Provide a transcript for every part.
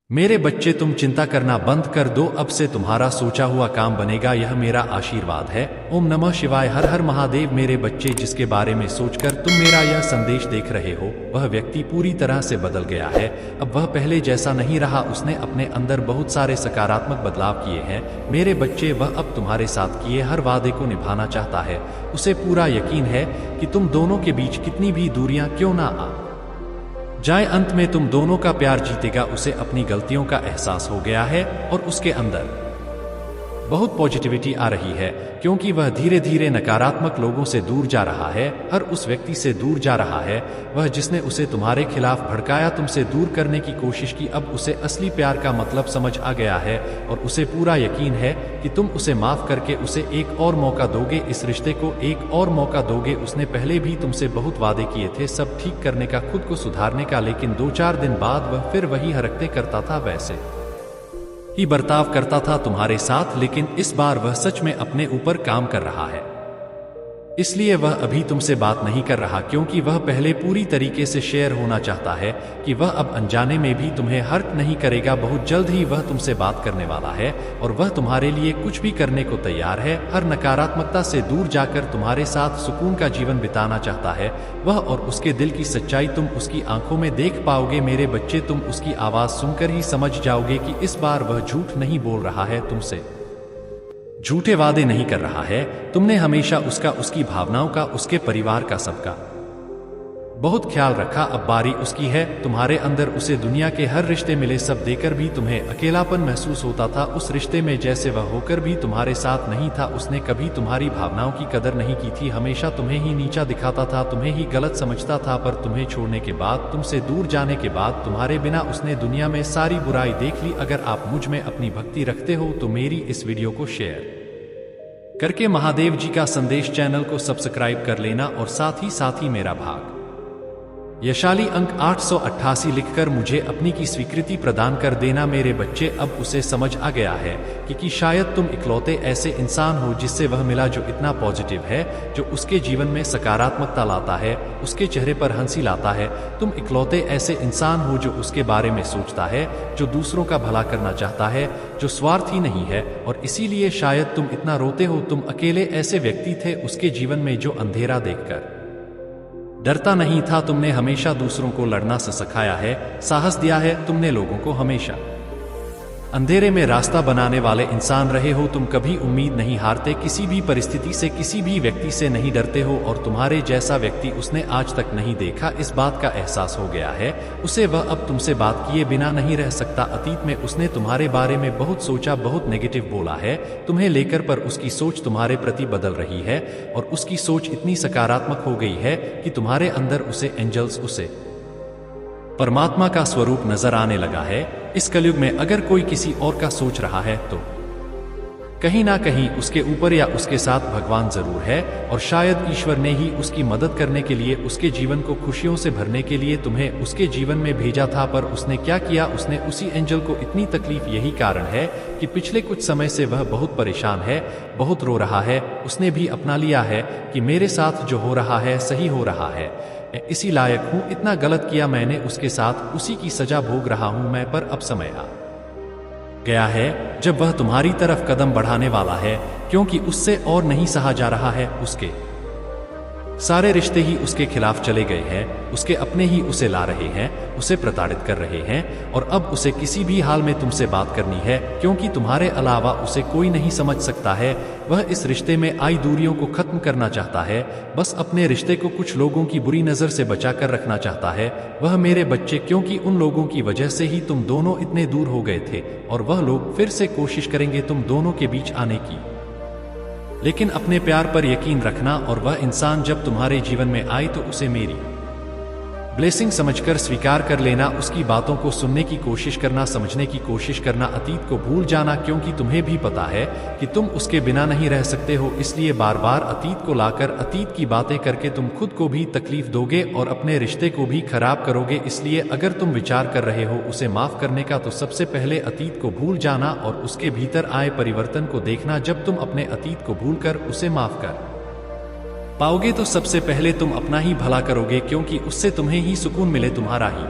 मेरे बच्चे, तुम चिंता करना बंद कर दो। अब से तुम्हारा सोचा हुआ काम बनेगा, यह मेरा आशीर्वाद है। ओम नमः शिवाय। हर हर महादेव। मेरे बच्चे, जिसके बारे में सोचकर तुम मेरा यह संदेश देख रहे हो, वह व्यक्ति पूरी तरह से बदल गया है। अब वह पहले जैसा नहीं रहा। उसने अपने अंदर बहुत सारे सकारात्मक बदलाव किए हैं। मेरे बच्चे, वह अब तुम्हारे साथ किए हर वादे को निभाना चाहता है। उसे पूरा यकीन है कि तुम दोनों के बीच कितनी भी दूरियां क्यों ना आ जाए, अंत में तुम दोनों का प्यार जीतेगा। उसे अपनी गलतियों का एहसास हो गया है और उसके अंदर बहुत पॉजिटिविटी आ रही है, क्योंकि वह धीरे धीरे नकारात्मक लोगों से दूर जा रहा है। हर उस व्यक्ति से दूर जा रहा है, वह जिसने उसे तुम्हारे खिलाफ भड़काया, तुमसे दूर करने की कोशिश की। अब उसे असली प्यार का मतलब समझ आ गया है और उसे पूरा यकीन है कि तुम उसे माफ करके उसे एक और मौका दोगे, इस रिश्ते को एक और मौका दोगे। उसने पहले भी तुमसे बहुत वादे किए थे, सब ठीक करने का, खुद को सुधारने का, लेकिन 2-4 दिन बाद वह फिर वही हरकतें करता था, वैसे ही बर्ताव करता था तुम्हारे साथ। लेकिन इस बार वह सच में अपने ऊपर काम कर रहा है, इसलिए वह अभी तुमसे बात नहीं कर रहा, क्योंकि वह पहले पूरी तरीके से शेयर होना चाहता है कि वह अब अनजाने में भी तुम्हें हर्ट नहीं करेगा। बहुत जल्द ही वह तुमसे बात करने वाला है और वह तुम्हारे लिए कुछ भी करने को तैयार है। हर नकारात्मकता से दूर जाकर तुम्हारे साथ सुकून का जीवन बिताना चाहता है वह, और उसके दिल की सच्चाई तुम उसकी आंखों में देख पाओगे। मेरे बच्चे, तुम उसकी आवाज सुनकर ही समझ जाओगे कि इस बार वह झूठ नहीं बोल रहा है, तुमसे झूठे वादे नहीं कर रहा है। तुमने हमेशा उसका, उसकी भावनाओं का, उसके परिवार का, सबका बहुत ख्याल रखा। अब बारी उसकी है। तुम्हारे अंदर उसे दुनिया के हर रिश्ते मिले, सब देकर भी तुम्हें अकेलापन महसूस होता था उस रिश्ते में, जैसे वह होकर भी तुम्हारे साथ नहीं था। उसने कभी तुम्हारी भावनाओं की कदर नहीं की थी, हमेशा तुम्हें ही नीचा दिखाता था, तुम्हें ही गलत समझता था। पर तुम्हें छोड़ने के बाद, तुमसे दूर जाने के बाद, तुम्हारे बिना उसने दुनिया में सारी बुराई देख ली। अगर आप मुझ में अपनी भक्ति रखते हो तो मेरी इस वीडियो को शेयर करके महादेव जी का संदेश चैनल को सब्सक्राइब कर लेना और साथ ही मेरा भाग यशाली अंक 888 लिखकर मुझे अपनी की स्वीकृति प्रदान कर देना। मेरे बच्चे, अब उसे समझ आ गया है कि शायद तुम इकलौते ऐसे इंसान हो जिससे वह मिला जो इतना पॉजिटिव है, जो उसके जीवन में सकारात्मकता लाता है, उसके चेहरे पर हंसी लाता है। तुम इकलौते ऐसे इंसान हो जो उसके बारे में सोचता है, जो दूसरों का भला करना चाहता है, जो स्वार्थी नहीं है, और इसीलिए शायद तुम इतना रोते हो। तुम अकेले ऐसे व्यक्ति थे उसके जीवन में जो अंधेरा देखकर डरता नहीं था। तुमने हमेशा दूसरों को लड़ना सिखाया है, साहस दिया है। तुमने लोगों को हमेशा अंधेरे में रास्ता बनाने वाले इंसान रहे हो। तुम कभी उम्मीद नहीं हारते, किसी भी परिस्थिति से, किसी भी व्यक्ति से नहीं डरते हो, और तुम्हारे जैसा व्यक्ति उसने आज तक नहीं देखा। इस बात का एहसास हो गया है उसे। वह अब तुमसे बात किए बिना नहीं रह सकता। अतीत में उसने तुम्हारे बारे में बहुत सोचा, बहुत नेगेटिव बोला है तुम्हें लेकर, पर उसकी सोच तुम्हारे प्रति बदल रही है और उसकी सोच इतनी सकारात्मक हो गई है कि तुम्हारे अंदर उसे एंजल्स, उसे परमात्मा का स्वरूप नजर आने लगा है। इस कलयुग में अगर कोई किसी और का सोच रहा है तो कहीं ना कहीं उसके ऊपर या उसके साथ भगवान जरूर है, और शायद ईश्वर ने ही उसकी मदद करने के लिए, उसके जीवन को खुशियों से भरने के लिए तुम्हें उसके जीवन में भेजा था। पर उसने क्या किया, उसने उसी एंजल को इतनी तकलीफ, यही कारण है कि पिछले कुछ समय से वह बहुत परेशान है, बहुत रो रहा है। उसने भी अपना लिया है कि मेरे साथ जो हो रहा है सही हो रहा है, मैं इसी लायक हूं, इतना गलत किया मैंने उसके साथ, उसी की सजा भोग रहा हूं मैं। पर अब समय आ गया है जब वह तुम्हारी तरफ कदम बढ़ाने वाला है, क्योंकि उससे और नहीं सहा जा रहा है। उसके सारे रिश्ते ही उसके खिलाफ चले गए हैं, उसके अपने ही उसे ला रहे हैं, उसे प्रताड़ित कर रहे हैं, और अब उसे किसी भी हाल में तुमसे बात करनी है, क्योंकि तुम्हारे अलावा उसे कोई नहीं समझ सकता है। वह इस रिश्ते में आई दूरियों को खत्म करना चाहता है, बस अपने रिश्ते को कुछ लोगों की बुरी नजर से बचा कर रखना चाहता है वह, मेरे बच्चे, क्योंकि उन लोगों की वजह से ही तुम दोनों इतने दूर हो गए थे, और वह लोग फिर से कोशिश करेंगे तुम दोनों के बीच आने की। लेकिन अपने प्यार पर यकीन रखना, और वह इंसान जब तुम्हारे जीवन में आए तो उसे मेरी ब्लेसिंग समझकर स्वीकार कर लेना, उसकी बातों को सुनने की कोशिश करना, समझने की कोशिश करना, अतीत को भूल जाना, क्योंकि तुम्हें भी पता है कि तुम उसके बिना नहीं रह सकते हो। इसलिए बार बार अतीत को लाकर, अतीत की बातें करके तुम खुद को भी तकलीफ दोगे और अपने रिश्ते को भी खराब करोगे। इसलिए अगर तुम विचार कर रहे हो उसे माफ करने का, तो सबसे पहले अतीत को भूल जाना और उसके भीतर आए परिवर्तन को देखना। जब तुम अपने अतीत को भूलकर उसे माफ कर पाओगे तो सबसे पहले तुम अपना ही भला करोगे, क्योंकि उससे तुम्हें ही सुकून मिले, तुम्हारा ही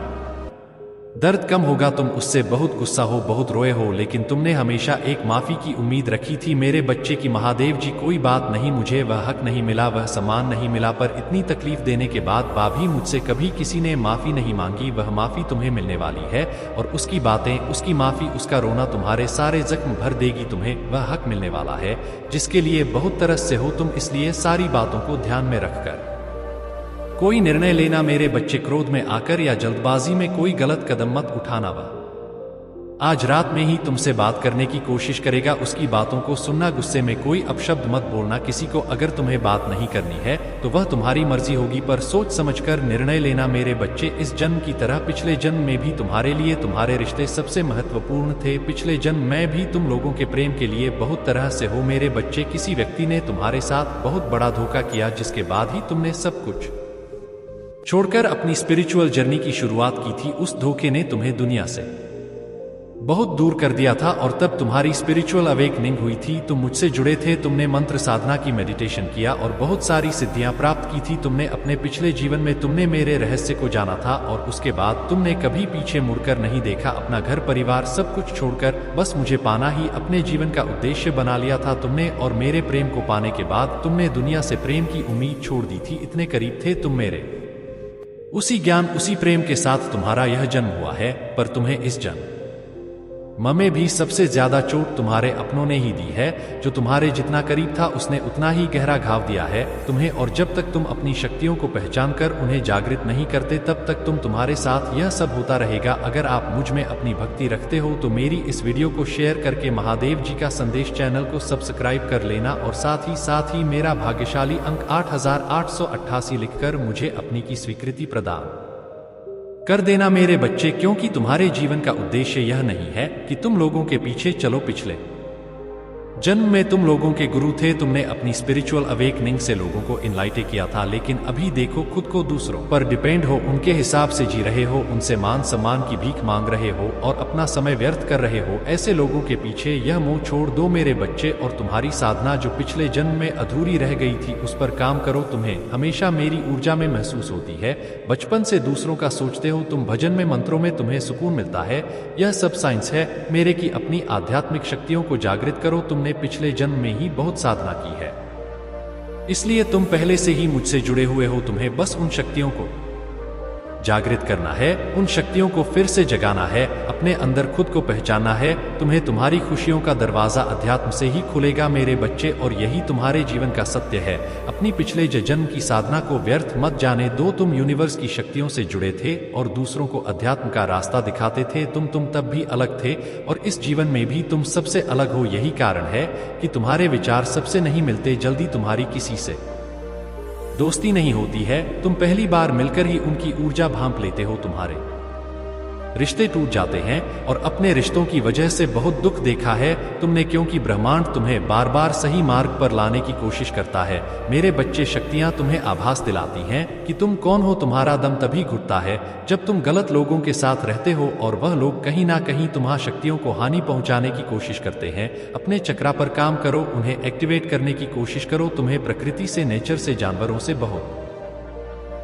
दर्द कम होगा, तुम उससे बहुत गुस्सा हो, बहुत रोए हो, लेकिन तुमने हमेशा एक माफी की उम्मीद रखी थी मेरे बच्चे की। महादेव जी, कोई बात नहीं, मुझे वह हक नहीं मिला, वह सम्मान नहीं मिला, पर इतनी तकलीफ देने के बाद भी मुझसे कभी किसी ने माफी नहीं मांगी। वह माफी तुम्हें मिलने वाली है, और उसकी बातें, उसकी माफी, उसका रोना तुम्हारे सारे जख्म भर देगी। तुम्हें वह हक मिलने वाला है जिसके लिए बहुत तरस से हो तुम, इसलिए सारी बातों को ध्यान में रखकर कोई निर्णय लेना मेरे बच्चे। क्रोध में आकर या जल्दबाजी में कोई गलत कदम मत उठाना। वह आज रात में ही तुमसे बात करने की कोशिश करेगा, उसकी बातों को सुनना, गुस्से में कोई अपशब्द मत बोलना किसी को। अगर तुम्हें बात नहीं करनी है तो वह तुम्हारी मर्जी होगी, पर सोच समझकर निर्णय लेना मेरे बच्चे। इस जन्म की तरह पिछले जन्म में भी तुम्हारे लिए तुम्हारे रिश्ते सबसे महत्वपूर्ण थे। पिछले जन्म में भी तुम लोगों के प्रेम के लिए बहुत तरह से हो मेरे बच्चे। किसी व्यक्ति ने तुम्हारे साथ बहुत बड़ा धोखा किया, जिसके बाद ही तुमने सब कुछ छोड़कर अपनी स्पिरिचुअल जर्नी की शुरुआत की थी। उस धोखे ने तुम्हें दुनिया से बहुत दूर कर दिया था, और तब तुम्हारी स्पिरिचुअल अवेकनिंग हुई थी। तुम मुझसे जुड़े थे, तुमने मंत्र साधना की, मेडिटेशन किया और बहुत सारी सिद्धियां प्राप्त की थी। तुमने अपने पिछले जीवन में तुमने मेरे रहस्य को जाना था, और उसके बाद तुमने कभी पीछे मुड़कर नहीं देखा। अपना घर परिवार सब कुछ छोड़कर बस मुझे पाना ही अपने जीवन का उद्देश्य बना लिया था तुमने। और मेरे प्रेम को पाने के बाद तुमने दुनिया से प्रेम की उम्मीद छोड़ दी थी। इतने करीब थे तुम मेरे। उसी ज्ञान, उसी प्रेम के साथ तुम्हारा यह जन्म हुआ है, पर तुम्हें इस जन्म में भी सबसे ज्यादा चोट तुम्हारे अपनों ने ही दी है। जो तुम्हारे जितना करीब था उसने उतना ही गहरा घाव दिया है तुम्हें। और जब तक तुम अपनी शक्तियों को पहचान कर उन्हें जागृत नहीं करते, तब तक तुम्हारे साथ यह सब होता रहेगा। अगर आप मुझ में अपनी भक्ति रखते हो तो मेरी इस वीडियो को शेयर करके महादेव जी का संदेश चैनल को सब्सक्राइब कर लेना, और साथ ही मेरा भाग्यशाली अंक 8888 लिखकर मुझे अपनी की स्वीकृति प्रदान कर देना मेरे बच्चे। क्योंकि तुम्हारे जीवन का उद्देश्य यह नहीं है कि तुम लोगों के पीछे चलो। पिछले जन्म में तुम लोगों के गुरु थे, तुमने अपनी स्पिरिचुअल अवेकनिंग से लोगों को इनलाइट किया था, लेकिन अभी देखो खुद को दूसरों पर डिपेंड हो, उनके हिसाब से जी रहे हो, उनसे मान सम्मान की भीख मांग रहे हो और अपना समय व्यर्थ कर रहे हो। ऐसे लोगों के पीछे यह मोह छोड़ दो मेरे बच्चे, और तुम्हारी साधना जो पिछले जन्म में अधूरी रह गई थी उस पर काम करो। तुम्हें हमेशा मेरी ऊर्जा में महसूस होती है, बचपन से दूसरों का सोचते हो तुम, भजन में मंत्रों में तुम्हें सुकून मिलता है। यह सब साइंस है मेरे की। अपनी आध्यात्मिक शक्तियों को जागृत करो। तुमने पिछले जन्म में ही बहुत साधना की है, इसलिए तुम पहले से ही मुझसे जुड़े हुए हो। तुम्हें बस उन शक्तियों को जागृत करना है, उन शक्तियों को फिर से जगाना है, अपने अंदर खुद को पहचानना है। तुम्हें तुम्हारी खुशियों का दरवाजा अध्यात्म से ही खुलेगा मेरे बच्चे, और यही तुम्हारे जीवन का सत्य है। अपनी पिछले जन्म की साधना को व्यर्थ मत जाने दो। तुम यूनिवर्स की शक्तियों से जुड़े थे और दूसरों को अध्यात्म का रास्ता दिखाते थे। तुम तब भी अलग थे, और इस जीवन में भी तुम सबसे अलग हो। यही कारण है कि तुम्हारे विचार सबसे नहीं मिलते। जल्दी तुम्हारी किसी से दोस्ती नहीं होती है, तुम पहली बार मिलकर ही उनकी ऊर्जा भांप लेते हो। तुम्हारे रिश्ते टूट जाते हैं, और अपने रिश्तों की वजह से बहुत दुख देखा है तुमने, क्योंकि ब्रह्मांड तुम्हें बार बार सही मार्ग पर लाने की कोशिश करता है मेरे बच्चे। शक्तियां तुम्हें आभास दिलाती हैं कि तुम कौन हो। तुम्हारा दम तभी घुटता है जब तुम गलत लोगों के साथ रहते हो, और वह लोग कहीं ना कहीं तुम्हारी शक्तियों को हानि पहुंचाने की कोशिश करते हैं। अपने चक्रा पर काम करो, उन्हें एक्टिवेट करने की कोशिश करो। तुम्हें प्रकृति से, नेचर से, जानवरों से बहुत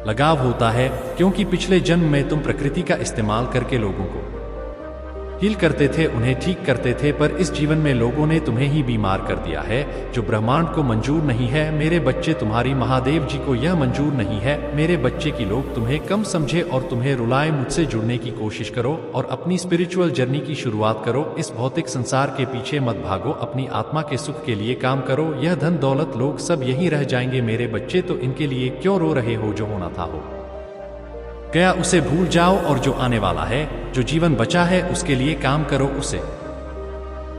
लगाव होता है, क्योंकि पिछले जन्म में तुम प्रकृति का इस्तेमाल करके लोगों को हील करते थे, उन्हें ठीक करते थे, पर इस जीवन में लोगों ने तुम्हें ही बीमार कर दिया है, जो ब्रह्मांड को मंजूर नहीं है मेरे बच्चे। तुम्हारी महादेव जी को यह मंजूर नहीं है मेरे बच्चे की लोग तुम्हें कम समझे और तुम्हें रुलाए। मुझसे जुड़ने की कोशिश करो और अपनी स्पिरिचुअल जर्नी की शुरुआत करो। इस भौतिक संसार के पीछे मत भागो, अपनी आत्मा के सुख के लिए काम करो। यह धन दौलत लोग सब यही रह जाएंगे मेरे बच्चे, तो इनके लिए क्यों रो रहे हो? जो होना था हो गया, उसे भूल जाओ, और जो आने वाला है, जो जीवन बचा है, उसके लिए काम करो। उसे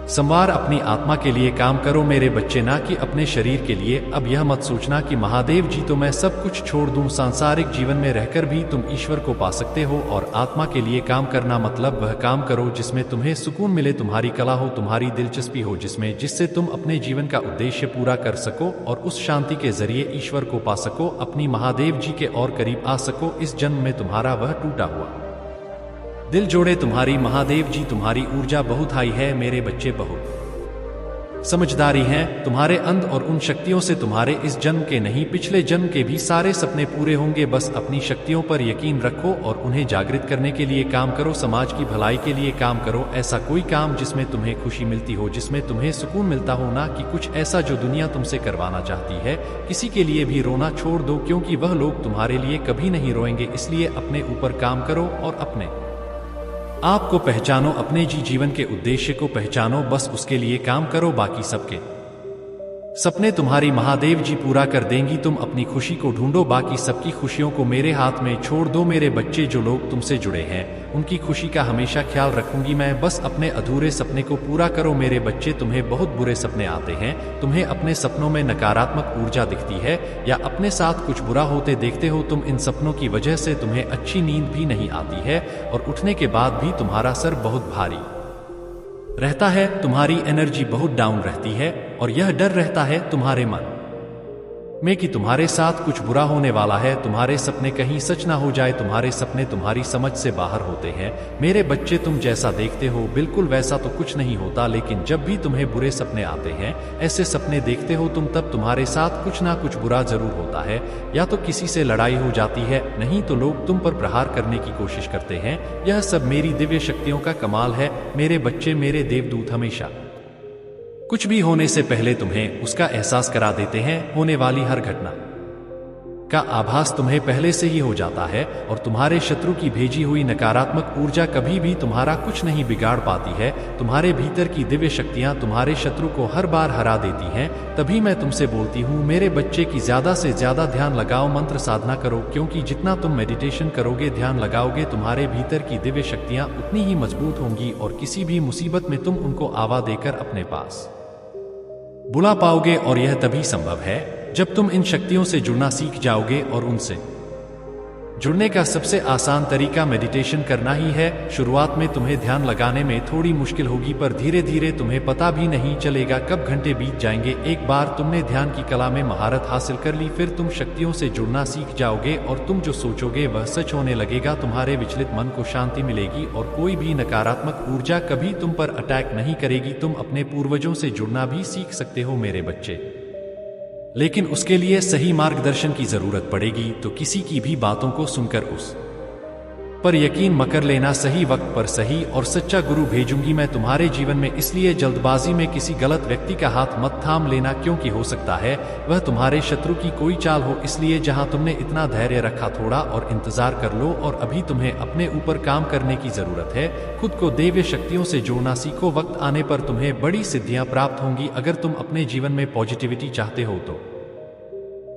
संवार, अपनी आत्मा के लिए काम करो मेरे बच्चे, ना कि अपने शरीर के लिए। अब यह मत सोचना कि महादेव जी तो मैं सब कुछ छोड़ दूं। सांसारिक जीवन में रहकर भी तुम ईश्वर को पा सकते हो, और आत्मा के लिए काम करना मतलब वह काम करो जिसमें तुम्हें सुकून मिले, तुम्हारी कला हो, तुम्हारी दिलचस्पी हो, जिससे तुम अपने जीवन का उद्देश्य पूरा कर सको और उस शांति के जरिए ईश्वर को पा सको, अपनी महादेव जी के और करीब आ सको। इस जन्म में तुम्हारा वह टूटा हुआ दिल जोड़े तुम्हारी महादेव जी। तुम्हारी ऊर्जा बहुत हाई है मेरे बच्चे, बहुत समझदारी हैं। तुम्हारे अंध और उन शक्तियों से तुम्हारे इस जन्म के नहीं पिछले जन्म के भी सारे सपने पूरे होंगे। बस अपनी शक्तियों पर यकीन रखो और उन्हें जागृत करने के लिए काम करो। समाज की भलाई के लिए काम करो। ऐसा कोई काम जिसमें तुम्हें खुशी मिलती हो, जिसमें तुम्हें सुकून मिलता हो, ना कि कुछ ऐसा जो दुनिया तुमसे करवाना चाहती है। किसी के लिए भी रोना छोड़ दो, क्योंकि वह लोग तुम्हारे लिए कभी नहीं रोएंगे। इसलिए अपने ऊपर काम करो और अपने आपको पहचानो। अपने जीवन के उद्देश्य को पहचानो, बस उसके लिए काम करो। बाकी सबके सपने तुम्हारी महादेव जी पूरा कर देंगी। तुम अपनी खुशी को ढूंढो, बाकी सबकी खुशियों को मेरे हाथ में छोड़ दो। मेरे बच्चे, जो लोग तुमसे जुड़े हैं उनकी खुशी का हमेशा ख्याल रखूंगी मैं। बस अपने अधूरे सपने को पूरा करो। मेरे बच्चे, तुम्हें बहुत बुरे सपने आते हैं, तुम्हें अपने सपनों में नकारात्मक ऊर्जा दिखती है या अपने साथ कुछ बुरा होते देखते हो। तुम इन सपनों की वजह से तुम्हें अच्छी नींद भी नहीं आती है और उठने के बाद भी तुम्हारा सर बहुत भारी रहता है। तुम्हारी एनर्जी बहुत डाउन रहती है और यह डर रहता है तुम्हारे मन में कि तुम्हारे साथ कुछ बुरा होने वाला है। तुम्हारे सपने कहीं सच ना हो जाए। तुम्हारे सपने तुम्हारी समझ से बाहर होते हैं। मेरे बच्चे, तुम जैसा देखते हो बिल्कुल वैसा तो कुछ नहीं होता, लेकिन जब भी तुम्हें बुरे सपने आते हैं, ऐसे सपने देखते हो तुम, तब तुम्हारे साथ कुछ ना कुछ बुरा जरूर होता है। या तो किसी से लड़ाई हो जाती है, नहीं तो लोग तुम पर प्रहार करने की कोशिश करते हैं। यह सब मेरी दिव्य शक्तियों का कमाल है। मेरे बच्चे, मेरे देवदूत हमेशा कुछ भी होने से पहले तुम्हें उसका एहसास करा देते हैं। होने वाली हर घटना का आभास तुम्हें पहले से ही हो जाता है और तुम्हारे शत्रु की भेजी हुई नकारात्मक ऊर्जा कभी भी तुम्हारा कुछ नहीं बिगाड़ पाती है। तुम्हारे भीतर की दिव्य शक्तियां तुम्हारे शत्रु को हर बार हरा देती हैं। तभी मैं तुमसे बोलती हूँ, मेरे बच्चे, की ज्यादा से ज्यादा ध्यान लगाओ, मंत्र साधना करो, क्योंकि जितना तुम मेडिटेशन करोगे, ध्यान लगाओगे, तुम्हारे भीतर की दिव्य शक्तियां उतनी ही मजबूत होंगी और किसी भी मुसीबत में तुम उनको आवा देकर अपने पास बुला पाओगे। और यह तभी संभव है जब तुम इन शक्तियों से जुड़ना सीख जाओगे। और उनसे जुड़ने का सबसे आसान तरीका मेडिटेशन करना ही है। शुरुआत में तुम्हें ध्यान लगाने में थोड़ी मुश्किल होगी, पर धीरे धीरे तुम्हें पता भी नहीं चलेगा कब घंटे बीत जाएंगे। एक बार तुमने ध्यान की कला में महारत हासिल कर ली, फिर तुम शक्तियों से जुड़ना सीख जाओगे और तुम जो सोचोगे वह सच होने लगेगा। तुम्हारे विचलित मन को शांति मिलेगी और कोई भी नकारात्मक ऊर्जा कभी तुम पर अटैक नहीं करेगी। तुम अपने पूर्वजों से जुड़ना भी सीख सकते हो मेरे बच्चे, लेकिन उसके लिए सही मार्गदर्शन की जरूरत पड़ेगी। तो किसी की भी बातों को सुनकर उस पर यकीन मत कर लेना। सही वक्त पर सही और सच्चा गुरु भेजूंगी मैं तुम्हारे जीवन में। इसलिए जल्दबाजी में किसी गलत व्यक्ति का हाथ मत थाम लेना, क्योंकि हो सकता है वह तुम्हारे शत्रु की कोई चाल हो। इसलिए जहां तुमने इतना धैर्य रखा, थोड़ा और इंतजार कर लो। और अभी तुम्हें अपने ऊपर काम करने की जरूरत है। खुद को दिव्य शक्तियों से जोड़ना सीखो। वक्त आने पर तुम्हें बड़ी सिद्धियां प्राप्त होंगी। अगर तुम अपने जीवन में पॉजिटिविटी चाहते हो तो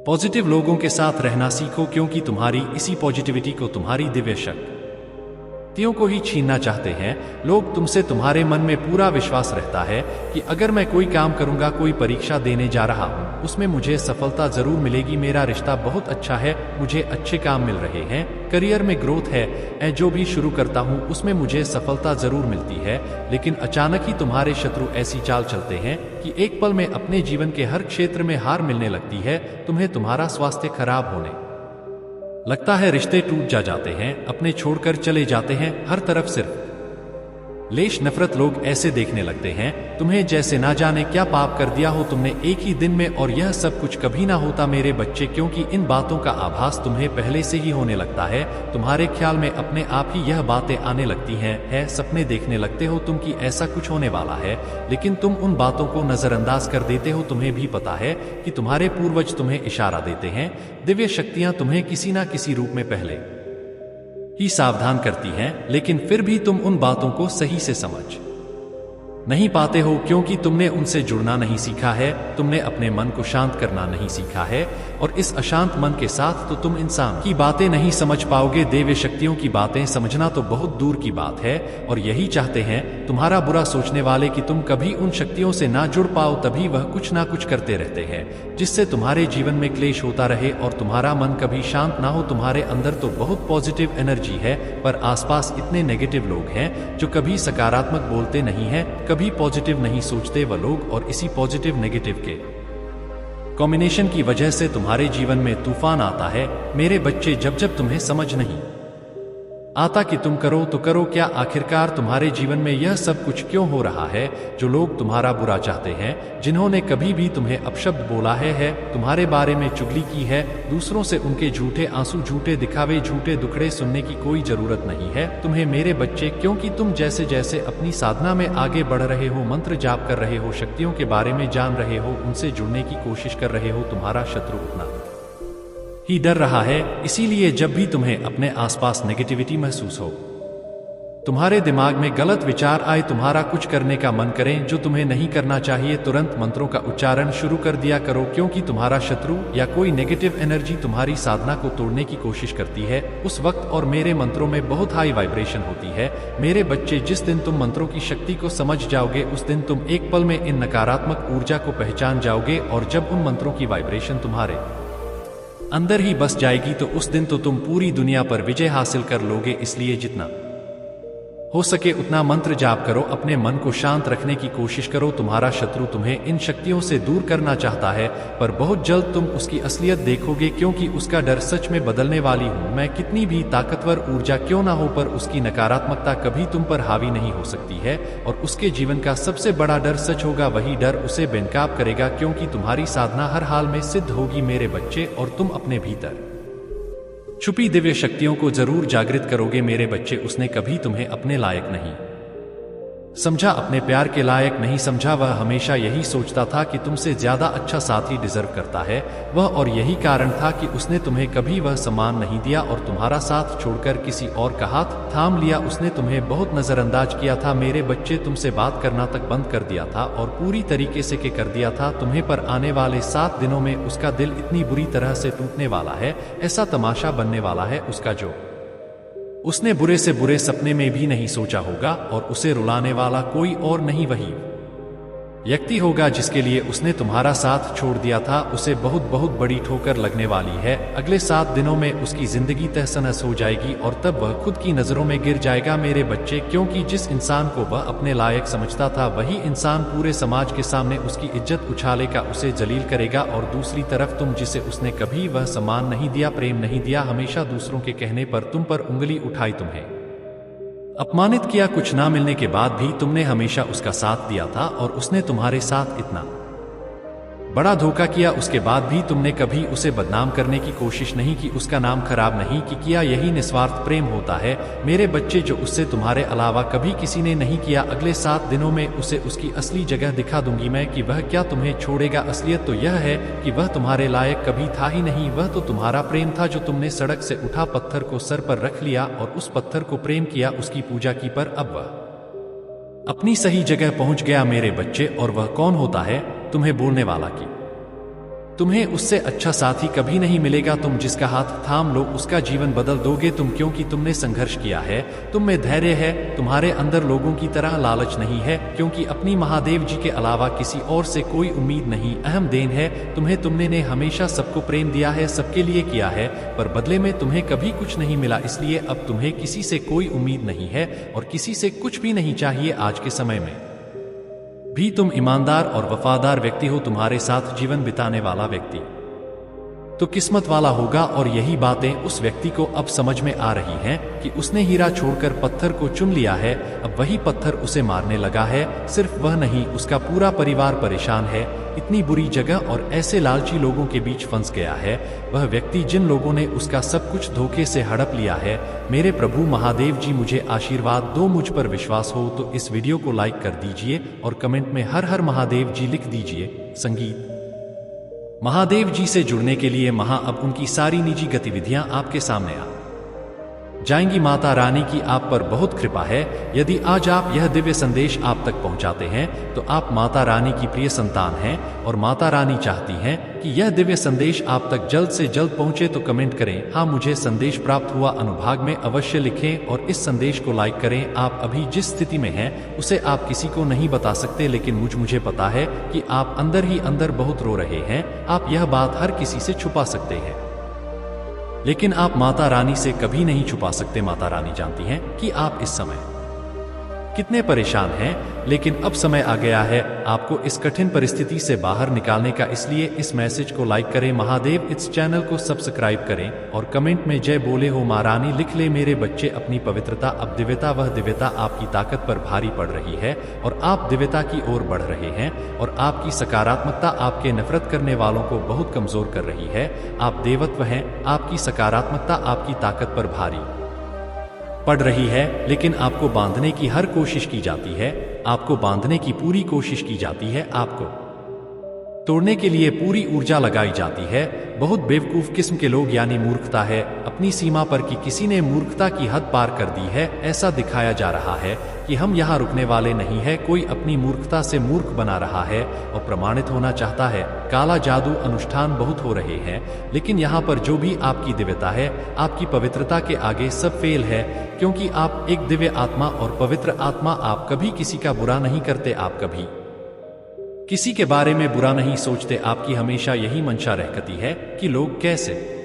पॉजिटिव लोगों के साथ रहना सीखो, क्योंकि तुम्हारी इसी पॉजिटिविटी को तुम्हारी दिव्य शक्तियों को ही छीनना चाहते हैं लोग तुमसे। तुम्हारे मन में पूरा विश्वास रहता है कि अगर मैं कोई काम करूंगा, कोई परीक्षा देने जा रहा हूं, उसमें मुझे सफलता जरूर मिलेगी। मेरा रिश्ता बहुत अच्छा है, मुझे अच्छे काम मिल रहे हैं, करियर में ग्रोथ है, मैं जो भी शुरू करता हूं उसमें मुझे सफलता जरूर मिलती है। लेकिन अचानक ही तुम्हारे शत्रु ऐसी चाल चलते हैं कि एक पल में अपने जीवन के हर क्षेत्र में हार मिलने लगती है। तुम्हें तुम्हारा स्वास्थ्य खराब होने लगता है, रिश्ते टूट जाते हैं, अपने छोड़कर चले जाते हैं, हर तरफ सिर्फ लेश नफरत। लोग ऐसे देखने लगते हैं तुम्हें जैसे ना जाने क्या पाप कर दिया हो तुमने एक ही दिन में। और यह सब कुछ कभी ना होता मेरे बच्चे, क्योंकि इन बातों का आभास तुम्हें पहले से ही होने लगता है। तुम्हारे ख्याल में अपने आप ही यह बातें आने लगती हैं। सपने देखने लगते हो तुम कि ऐसा कुछ होने वाला है, लेकिन तुम उन बातों को नजरअंदाज कर देते हो। तुम्हें भी पता है कि तुम्हारे पूर्वज तुम्हें इशारा देते हैं। दिव्य शक्तियां तुम्हें किसी ना किसी रूप में पहले ही सावधान करती हैं, लेकिन फिर भी तुम उन बातों को सही से समझ नहीं पाते हो, क्योंकि तुमने उनसे जुड़ना नहीं सीखा है। तुमने अपने मन को शांत करना नहीं सीखा है, और इस अशांत मन के साथ तो तुम इंसान की बातें नहीं समझ पाओगे। देवी शक्तियों की बातें समझना तो बहुत दूर की बात है। और यही चाहते हैं तुम्हारा बुरा सोचने वाले कि तुम कभी उन शक्तियों से ना जुड़ पाओ। तभी वह कुछ ना कुछ करते रहते हैं जिससे तुम्हारे जीवन में क्लेश होता रहे और तुम्हारा मन कभी शांत ना हो। तुम्हारे अंदर तो बहुत पॉजिटिव एनर्जी है, पर आसपास इतने नेगेटिव लोग हैं जो कभी सकारात्मक बोलते नहीं हैं, कभी पॉजिटिव नहीं सोचते वह लोग। और इसी पॉजिटिव नेगेटिव के कॉम्बिनेशन की वजह से तुम्हारे जीवन में तूफान आता है मेरे बच्चे। जब जब तुम्हें समझ नहीं आता कि तुम करो तो करो क्या, आखिरकार तुम्हारे जीवन में यह सब कुछ क्यों हो रहा है? जो लोग तुम्हारा बुरा चाहते हैं, जिन्होंने कभी भी तुम्हें अपशब्द बोला है, तुम्हारे बारे में चुगली की है, दूसरों से उनके झूठे आंसू, झूठे दिखावे, झूठे दुखड़े सुनने की कोई जरूरत नहीं है तुम्हें मेरे बच्चे, क्योंकि तुम जैसे जैसे अपनी साधना में आगे बढ़ रहे हो, मंत्र जाप कर रहे हो, शक्तियों के बारे में जान रहे हो, उनसे जुड़ने की कोशिश कर रहे हो, तुम्हारा शत्रु उतना ही डर रहा है। इसीलिए जब भी तुम्हें अपने आसपास नेगेटिविटी महसूस हो, तुम्हारे दिमाग में गलत विचार आए, तुम्हारा कुछ करने का मन करें जो तुम्हें नहीं करना चाहिए, तुरंत मंत्रों का उच्चारण शुरू कर दिया करो, क्योंकि तुम्हारा शत्रु या कोई नेगेटिव एनर्जी तुम्हारी साधना को तोड़ने की कोशिश करती है उस वक्त। और मेरे मंत्रों में बहुत हाई वाइब्रेशन होती है मेरे बच्चे। जिस दिन तुम मंत्रों की शक्ति को समझ जाओगे, उस दिन तुम एक पल में इन नकारात्मक ऊर्जा को पहचान जाओगे, और जब उन मंत्रों की वाइब्रेशन तुम्हारे अंदर ही बस जाएगी तो उस दिन तो तुम पूरी दुनिया पर विजय हासिल कर लोगे। इसलिए जितना हो सके उतना मंत्र जाप करो, अपने मन को शांत रखने की कोशिश करो। तुम्हारा शत्रु तुम्हें इन शक्तियों से दूर करना चाहता है, पर बहुत जल्द तुम उसकी असलियत देखोगे, क्योंकि उसका डर सच में बदलने वाली हूं मैं। कितनी भी ताकतवर ऊर्जा क्यों ना हो, पर उसकी नकारात्मकता कभी तुम पर हावी नहीं हो सकती है, और उसके जीवन का सबसे बड़ा डर सच होगा। वही डर उसे बेनकाब करेगा, क्योंकि तुम्हारी साधना हर हाल में सिद्ध होगी मेरे बच्चे, और तुम अपने भीतर छुपी दिव्य शक्तियों को जरूर जागृत करोगे मेरे बच्चे। उसने कभी तुम्हें अपने लायक नहीं समझा, अपने प्यार के लायक नहीं समझा। वह हमेशा यही सोचता था कि तुमसे ज्यादा अच्छा साथी डिजर्व करता है वह, और यही कारण था कि उसने तुम्हें कभी वह सम्मान नहीं दिया और तुम्हारा साथ छोड़कर किसी और का हाथ थाम लिया। उसने तुम्हें बहुत नजरअंदाज किया था मेरे बच्चे, तुमसे बात करना तक बंद कर दिया था, और पूरी तरीके से कर दिया था तुम्हें। पर आने वाले 7 दिनों में उसका दिल इतनी बुरी तरह से टूटने वाला है, ऐसा तमाशा बनने वाला है उसका, जो उसने बुरे से बुरे सपने में भी नहीं सोचा होगा। और उसे रुलाने वाला कोई और नहीं, वही व्यक्ति होगा जिसके लिए उसने तुम्हारा साथ छोड़ दिया था। उसे बहुत बहुत बड़ी ठोकर लगने वाली है। अगले 7 दिनों में उसकी जिंदगी तहस-नहस हो जाएगी, और तब वह खुद की नजरों में गिर जाएगा मेरे बच्चे, क्योंकि जिस इंसान को वह अपने लायक समझता था, वही इंसान पूरे समाज के सामने उसकी इज्जत उछालेगा, उसे जलील करेगा। और दूसरी तरफ तुम, जिसे उसने कभी वह सम्मान नहीं दिया, प्रेम नहीं दिया, हमेशा दूसरों के कहने पर तुम पर उंगली उठाई, तुम्हें अपमानित किया, कुछ ना मिलने के बाद भी तुमने हमेशा उसका साथ दिया था, और उसने तुम्हारे साथ इतना बड़ा धोखा किया, उसके बाद भी तुमने कभी उसे बदनाम करने की कोशिश नहीं की, उसका नाम खराब नहीं किया। यही निस्वार्थ प्रेम होता है मेरे बच्चे, जो उससे तुम्हारे अलावा कभी किसी ने नहीं किया। अगले 7 दिनों में उसे उसकी असली जगह दिखा दूंगी मैं, कि वह क्या तुम्हें छोड़ेगा। असलियत तो यह है कि वह तुम्हारे लायक कभी था ही नहीं। वह तो तुम्हारा प्रेम था, जो तुमने सड़क से उठा पत्थर को सर पर रख लिया और उस पत्थर को प्रेम किया, उसकी पूजा की, पर अब वह अपनी सही जगह पहुंच गया मेरे बच्चे। और वह कौन होता है? तुम्हें बोलने वाला की तुम्हें उससे अच्छा साथी कभी नहीं मिलेगा। तुम जिसका हाथ थाम लो उसका जीवन बदल दोगे तुम, क्योंकि तुमने संघर्ष किया है, तुम में धैर्य है, तुम्हारे अंदर लोगों की तरह लालच नहीं है, क्योंकि अपनी महादेव जी के अलावा किसी और से कोई उम्मीद नहीं। अहम देन है तुम्हें, तुमने हमेशा सबको प्रेम दिया है, सबके लिए किया है, पर बदले में तुम्हें कभी कुछ नहीं मिला। इसलिए अब तुम्हें किसी से कोई उम्मीद नहीं है और किसी से कुछ भी नहीं चाहिए। आज के समय में भी तुम ईमानदार और वफादार व्यक्ति हो, तुम्हारे साथ जीवन बिताने वाला व्यक्ति तो किस्मत वाला होगा। और यही बातें उस व्यक्ति को अब समझ में आ रही हैं कि उसने हीरा छोड़कर पत्थर को चुन लिया है। अब वही पत्थर उसे मारने लगा है। सिर्फ वह नहीं, उसका पूरा परिवार परेशान है। इतनी बुरी जगह और ऐसे लालची लोगों के बीच फंस गया है वह व्यक्ति, जिन लोगों ने उसका सब कुछ धोखे से हड़प लिया है। मेरे प्रभु महादेव जी मुझे आशीर्वाद दो। मुझ पर विश्वास हो तो इस वीडियो को लाइक कर दीजिए और कमेंट में हर हर महादेव जी लिख दीजिए। संगीत महादेव जी से जुड़ने के लिए अब उनकी सारी निजी गतिविधियां आपके सामने आ जाएंगी। माता रानी की आप पर बहुत कृपा है। यदि आज आप यह दिव्य संदेश आप तक पहुंचाते हैं तो आप माता रानी की प्रिय संतान हैं और माता रानी चाहती हैं कि यह दिव्य संदेश आप तक जल्द से जल्द पहुंचे। तो कमेंट करें, हाँ मुझे संदेश प्राप्त हुआ, अनुभाग में अवश्य लिखें और इस संदेश को लाइक करें। आप अभी जिस स्थिति में हैं उसे आप किसी को नहीं बता सकते, लेकिन मुझे पता है कि आप अंदर ही अंदर बहुत रो रहे हैं। आप यह बात हर किसी से छुपा सकते हैं, लेकिन आप माता रानी से कभी नहीं छुपा सकते। माता रानी जानती हैं कि आप इस समय कितने परेशान हैं, लेकिन अब समय आ गया है आपको इस कठिन परिस्थिति से बाहर निकालने का। इसलिए इस मैसेज को लाइक करें महादेव, इस चैनल को सब्सक्राइब करें और कमेंट में जय बोले हो महारानी लिख ले। मेरे बच्चे अपनी पवित्रता, अब दिव्यता, वह दिव्यता आपकी ताकत पर भारी पड़ रही है और आप दिव्यता की ओर बढ़ रहे हैं और आपकी सकारात्मकता आपके नफरत करने वालों को बहुत कमजोर कर रही है। आप देवत्व हैं, आपकी सकारात्मकता आपकी ताकत पर भारी पड़ रही है, लेकिन आपको बांधने की हर कोशिश की जाती है, आपको बांधने की पूरी कोशिश की जाती है, आपको तोड़ने के लिए पूरी ऊर्जा लगाई जाती है। बहुत बेवकूफ किस्म के लोग, यानी मूर्खता है अपनी सीमा पर कि किसी ने मूर्खता की हद पार कर दी है। ऐसा दिखाया जा रहा है कि हम यहाँ रुकने वाले नहीं है। कोई अपनी मूर्खता से मूर्ख बना रहा है और प्रमाणित होना चाहता है। काला जादू अनुष्ठान बहुत हो रहे हैं, लेकिन यहाँ पर जो भी आपकी दिव्यता है, आपकी पवित्रता के आगे सब फेल है, क्योंकि आप एक दिव्य आत्मा और पवित्र आत्मा। आप कभी किसी का बुरा नहीं करते, आप कभी किसी के बारे में बुरा नहीं सोचते। आपकी हमेशा यही मंशा रहती है कि लोग कैसे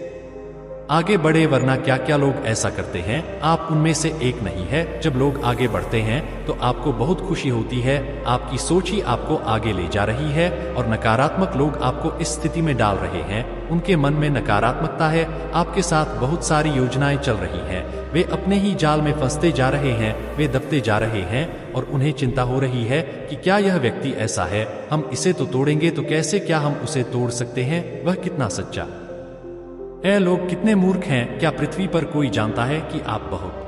आगे बढ़े, वरना क्या क्या लोग ऐसा करते हैं। आप उनमें से एक नहीं है। जब लोग आगे बढ़ते हैं तो आपको बहुत खुशी होती है। आपकी सोच ही आपको आगे ले जा रही है और नकारात्मक लोग आपको इस स्थिति में डाल रहे हैं। उनके मन में नकारात्मकता है, आपके साथ बहुत सारी योजनाएं चल रही हैं। वे अपने ही जाल में फंसते जा रहे हैं, वे दबते जा रहे हैं और उन्हें चिंता हो रही है कि क्या यह व्यक्ति ऐसा है, हम इसे तो तोड़ेंगे तो कैसे, क्या हम उसे तोड़ सकते हैं, वह कितना सच्चा है। लोग कितने मूर्ख हैं। क्या पृथ्वी पर कोई जानता है कि आप बहुत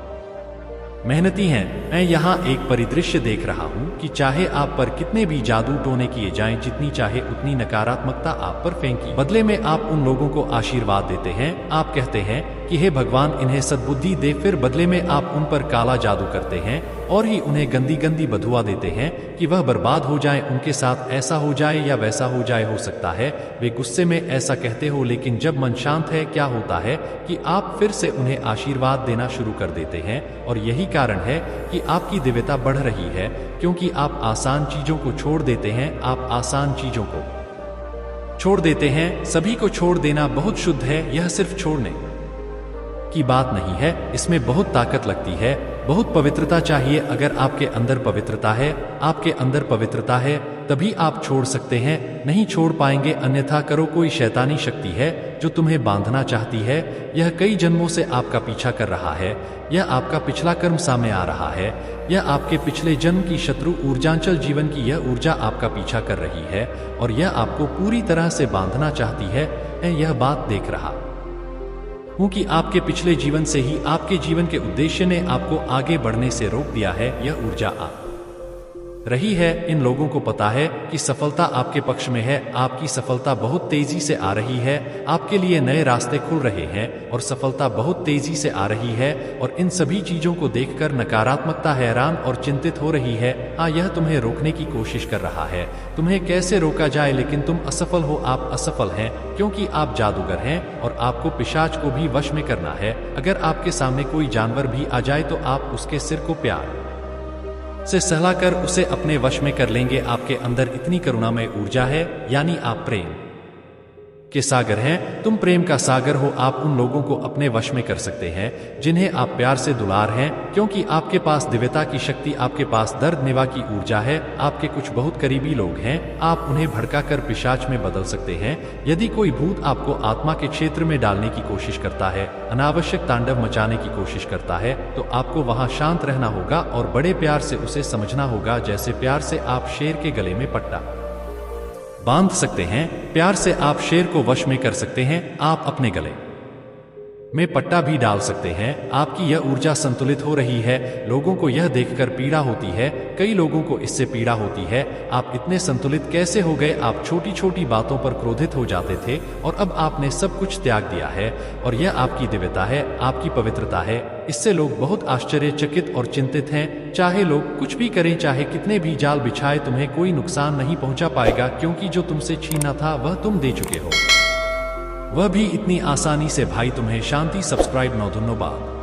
मेहनती हैं। मैं यहाँ एक परिदृश्य देख रहा हूँ कि चाहे आप पर कितने भी जादू टोने किए जाएं, जितनी चाहे उतनी नकारात्मकता आप पर फेंकी, बदले में आप उन लोगों को आशीर्वाद देते हैं। आप कहते हैं कि हे भगवान इन्हें सद्बुद्धि दे, फिर बदले में आप उन पर काला जादू करते हैं और ही उन्हें गंदी गंदी बदुआ देते हैं कि वह बर्बाद हो जाए, उनके साथ ऐसा हो जाए या वैसा हो जाए। हो सकता है वे गुस्से में ऐसा कहते हो, लेकिन जब मन शांत है क्या होता है कि आप फिर से उन्हें आशीर्वाद देना शुरू कर देते हैं। और यही कारण है कि आपकी दिव्यता बढ़ रही है, क्योंकि आप आसान चीजों को छोड़ देते हैं। आप आसान चीजों को छोड़ देते हैं। सभी को छोड़ देना बहुत शुद्ध है, यह सिर्फ छोड़ने की बात नहीं है, इसमें बहुत ताकत लगती है, बहुत पवित्रता चाहिए। अगर आपके अंदर पवित्रता है, आपके अंदर पवित्रता है, तभी आप छोड़ सकते हैं, नहीं छोड़ पाएंगे अन्यथा करो। कोई शैतानी शक्ति है जो तुम्हें बांधना चाहती है। यह कई जन्मों से आपका पीछा कर रहा है। यह आपका पिछला कर्म सामने आ रहा है। यह आपके पिछले जन्म की शत्रु ऊर्जांचल जीवन की यह ऊर्जा आपका पीछा कर रही है और यह आपको पूरी तरह से बांधना चाहती है। मैं यह बात देख रहा हूँ कि आपके पिछले जीवन से ही आपके जीवन के उद्देश्य ने आपको आगे बढ़ने से रोक दिया है। यह ऊर्जा आ रही है। इन लोगों को पता है कि सफलता आपके पक्ष में है। आपकी सफलता बहुत तेजी से आ रही है। आपके लिए नए रास्ते खुल रहे हैं और सफलता बहुत तेजी से आ रही है। और इन सभी चीजों को देखकर नकारात्मकता हैरान और चिंतित हो रही है। हाँ, यह तुम्हें रोकने की कोशिश कर रहा है, तुम्हें कैसे रोका जाए, लेकिन तुम असफल हो। आप असफल हैं क्योंकि आप जादूगर हैं और आपको पिशाच को भी वश में करना है। अगर आपके सामने कोई जानवर भी आ जाए तो आप उसके सिर को प्यार से सहलाकर उसे अपने वश में कर लेंगे। आपके अंदर इतनी करुणामय ऊर्जा है, यानी आप प्रेम के सागर हैं। तुम प्रेम का सागर हो। आप उन लोगों को अपने वश में कर सकते हैं जिन्हें आप प्यार से दुलार हैं, क्योंकि आपके पास दिव्यता की शक्ति, आपके पास दर्द निवा की ऊर्जा है। आपके कुछ बहुत करीबी लोग हैं, आप उन्हें भड़काकर पिशाच में बदल सकते हैं। यदि कोई भूत आपको आत्मा के क्षेत्र में डालने की कोशिश करता है, अनावश्यक तांडव मचाने की कोशिश करता है, तो आपको वहां शांत रहना होगा और बड़े प्यार से उसे समझना होगा, जैसे प्यार से आप शेर के गले में पट्टा बांध सकते हैं। प्यार से आप शेर को वश में कर सकते हैं। आप अपने गले में पट्टा भी डाल सकते हैं। आपकी यह ऊर्जा संतुलित हो रही है। लोगों को यह देखकर पीड़ा होती है, कई लोगों को इससे पीड़ा होती है। आप इतने संतुलित कैसे हो गए? आप छोटी छोटी बातों पर क्रोधित हो जाते थे और अब आपने सब कुछ त्याग दिया है और यह आपकी दिव्यता है, आपकी पवित्रता है। इससे लोग बहुत आश्चर्यचकित और चिंतित हैं। चाहे लोग कुछ भी करें, चाहे कितने भी जाल बिछाए, तुम्हें कोई नुकसान नहीं पहुंचा पाएगा, क्योंकि जो तुमसे छीना था वह तुम दे चुके हो, वह भी इतनी आसानी से। भाई तुम्हें शांति। सब्सक्राइब 9 धन्यवाद।